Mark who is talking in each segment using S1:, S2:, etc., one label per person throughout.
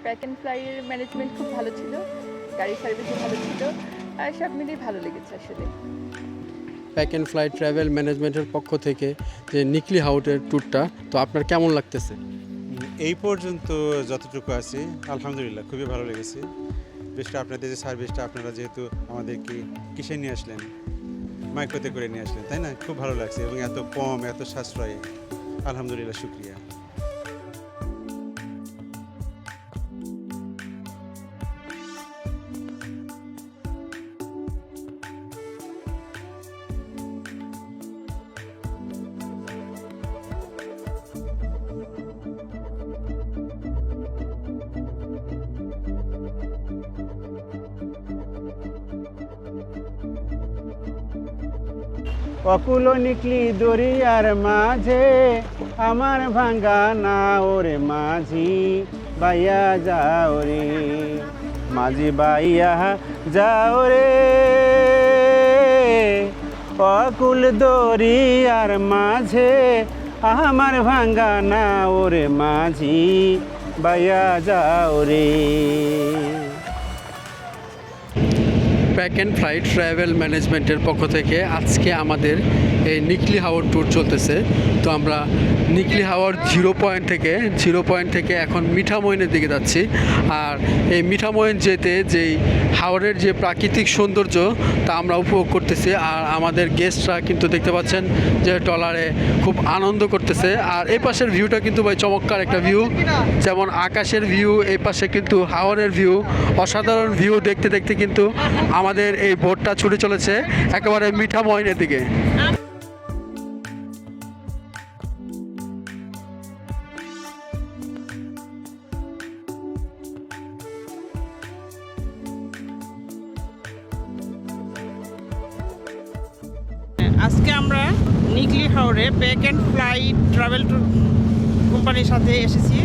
S1: Pack and ফ্লাইয়ের management খুব ভালো ছিল, গাড়ি সার্ভিসও ভালো ছিল, আর সব মিলিয়ে ভালো লেগেছে আসলে।
S2: প্যাক অ্যান্ড ফ্লাই ট্রাভেল ম্যানেজমেন্টের পক্ষ থেকে যে নিকলি হাউটের ট্যুরটা, তো আপনার কেমন লাগতেছে?
S3: এই পর্যন্ত যতটুকু আছি আলহামদুলিল্লাহ খুবই ভালো লেগেছে। বেশটা আপনাদের যে সার্ভিসটা, আপনারা যেহেতু আমাদেরকে কিসে নিয়ে আসলেন, মাইক্রোতে করে নিয়ে আসলেন, তাই না? খুব ভালো লাগছে এবং এত কম, এত সাশ্রয়ী, আলহামদুলিল্লাহ, শুক্রিয়া।
S4: অকুল নিকলি দরিয়ার মাঝে আমার ভাঙ্গা নাওরে মাঝি বাইয়া যাও রে, মাঝি বাইয়া যাও রে, অকুল দরিয়ার মাঝে আমার ভাঙ্গা নাওরে মাঝি বাইয়া যাও রে।
S2: প্যাক অ্যান্ড ফ্লাই ট্রাভেল ম্যানেজমেন্টের পক্ষ থেকে আজকে আমাদের এই নিকলি হাওর ট্যুর চলতেছে। তো আমরা নিকলি হাওর জিরো পয়েন্ট থেকে এখন মিঠামইনের দিকে যাচ্ছি। আর এই মিঠামইন যেতে যেই হাওরের যে প্রাকৃতিক সৌন্দর্য তা আমরা উপভোগ করতেছি। আর আমাদের গেস্টরা কিন্তু দেখতে পাচ্ছেন যে ট্রলারে খুব আনন্দ করতেছে। আর এই পাশের ভিউটা কিন্তু ভাই চমৎকার একটা ভিউ, যেমন আকাশের ভিউ, এই পাশে কিন্তু হাওরের ভিউ, অসাধারণ ভিউ দেখতে দেখতে কিন্তু আমাদের এই বোটটা ছুটে চলেছে একেবারে মিঠামইনের দিকে।
S5: আজকে আমরা নিকলি হাওরে প্যাক অ্যান্ড ফ্লাই ট্রাভেল কোম্পানির সাথে এসেছি।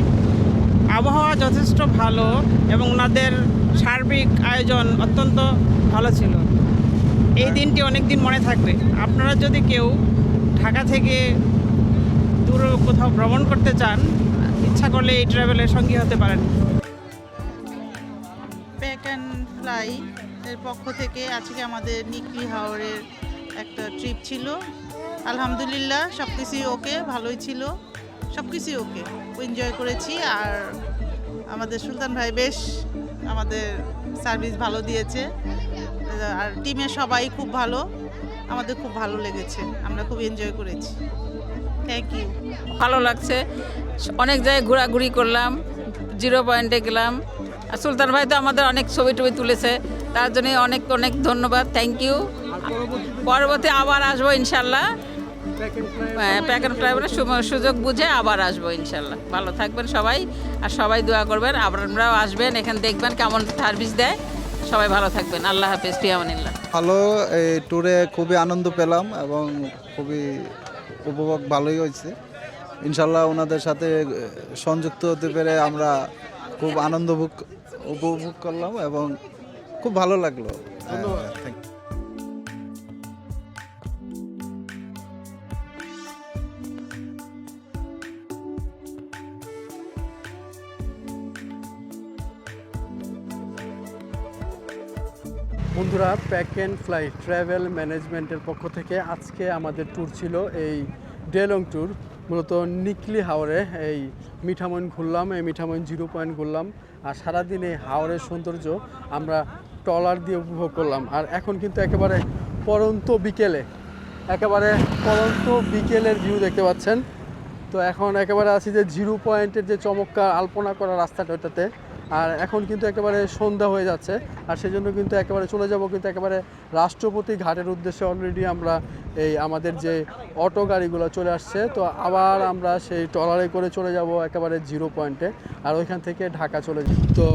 S5: আবহাওয়া যথেষ্ট ভালো এবং ওনাদের সার্বিক আয়োজন অত্যন্ত ভালো ছিল। এই দিনটি অনেক দিন মনে থাকবে। আপনারা যদি কেউ ঢাকা থেকে দূর কোথাও ভ্রমণ করতে চান, ইচ্ছা করলে এই ট্রাভেলের সঙ্গী হতে পারেন।
S6: প্যাক অ্যান্ড ফ্লাই এর পক্ষ থেকে আজকে আমাদের নিকলি হাওরের একটা ট্রিপ ছিল। আলহামদুলিল্লাহ সব কিছুই ওকে, ভালোই ছিল, সব কিছুই ওকে, এনজয় করেছি। আর আমাদের সুলতান ভাই বেশ আমাদের সার্ভিস ভালো দিয়েছে, আর টিমের সবাই খুব ভালো, আমাদের খুব ভালো লেগেছে, আমরা খুব এনজয় করেছি। Thank you.
S7: ভালো লাগছে, অনেক জায়গায় ঘোরাঘুরি করলাম, জিরো পয়েন্টে গেলাম। আর সুলতান ভাই তো আমাদের অনেক ছবি টবি তুলেছে, তার জন্য অনেক অনেক ধন্যবাদ, থ্যাংক ইউ। পরবর্তী আবার আসবো ইনশাল্লাহ, প্যাক অ্যান্ড ফ্লাইয়ের সুযোগ বুঝে আবার আসবো ইনশাল্লাহ। ভালো থাকবেন সবাই, আর সবাই দোয়া করবেন, আপনারাও আসবেন, এখানে দেখবেন কেমন সার্ভিস দেয়। সবাই ভালো থাকবেন, আল্লাহ হাফেজ, ফিয়ামানিল্লাহ।
S8: ভালো, এই ট্যুরে খুবই আনন্দ পেলাম এবং খুবই উপভোগ ভালোই হয়েছে। ইনশাল্লাহ ওনাদের সাথে সংযুক্ত হতে পেরে আমরা খুব আনন্দ উপভোগ করলাম এবং খুব ভালো লাগলো।
S2: বন্ধুরা, প্যাক অ্যান্ড ফ্লাই ট্রাভেল ম্যানেজমেন্টের পক্ষ থেকে আজকে আমাদের ট্যুর ছিল এই ডে লং ট্যুর। মূলত নিকলি হাওরে এই মিঠামইন ঘুরলাম, এই মিঠামইন জিরো পয়েন্ট ঘুরলাম। আর সারাদিন এই হাওরের সৌন্দর্য আমরা ট্রলার দিয়ে উপভোগ করলাম। আর এখন কিন্তু একেবারে পরন্ত বিকেলের ভিউ দেখতে পাচ্ছেন। তো এখন একেবারে আছি যে জিরো পয়েন্টের যে চমৎকার আলপনা করা রাস্তাটা ওইটাতে। আর এখন কিন্তু একেবারে সন্ধ্যা হয়ে যাচ্ছে, আর সেজন্য কিন্তু একেবারে চলে যাব কিন্তু একেবারে রাষ্ট্রপতি ঘাটের উদ্দেশ্যে। অলরেডি আমরা এই আমাদের যে অটো গাড়িগুলো চলে আসছে, তো আবার আমরা সেই ট্রলারে করে চলে যাব একেবারে জিরো পয়েন্টে, আর ওইখান থেকে ঢাকা চলে যাব। তো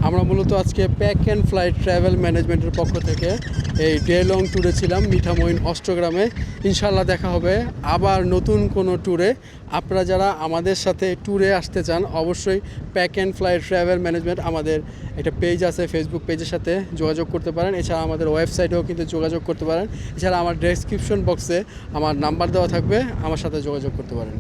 S2: আমরা মূলত আজকে প্যাক অ্যান্ড ফ্লাই ট্রাভেল ম্যানেজমেন্টের পক্ষ থেকে এই ডে লং ট্যুরে ছিলাম মিঠামইন অষ্টগ্রামে। ইনশাল্লাহ দেখা হবে আবার নতুন কোনো ট্যুরে। আপনারা যারা আমাদের সাথে ট্যুরে আসতে চান, অবশ্যই pack and fly travel management আমাদের একটা পেজ আছে, ফেসবুক পেজের সাথে যোগাযোগ করতে পারেন। এছাড়া আমাদের ওয়েবসাইটেও কিন্তু যোগাযোগ করতে পারেন। এছাড়া আমার ডেসক্রিপশন বক্সে আমার নাম্বার দেওয়া থাকবে, আমার সাথে যোগাযোগ করতে পারেন।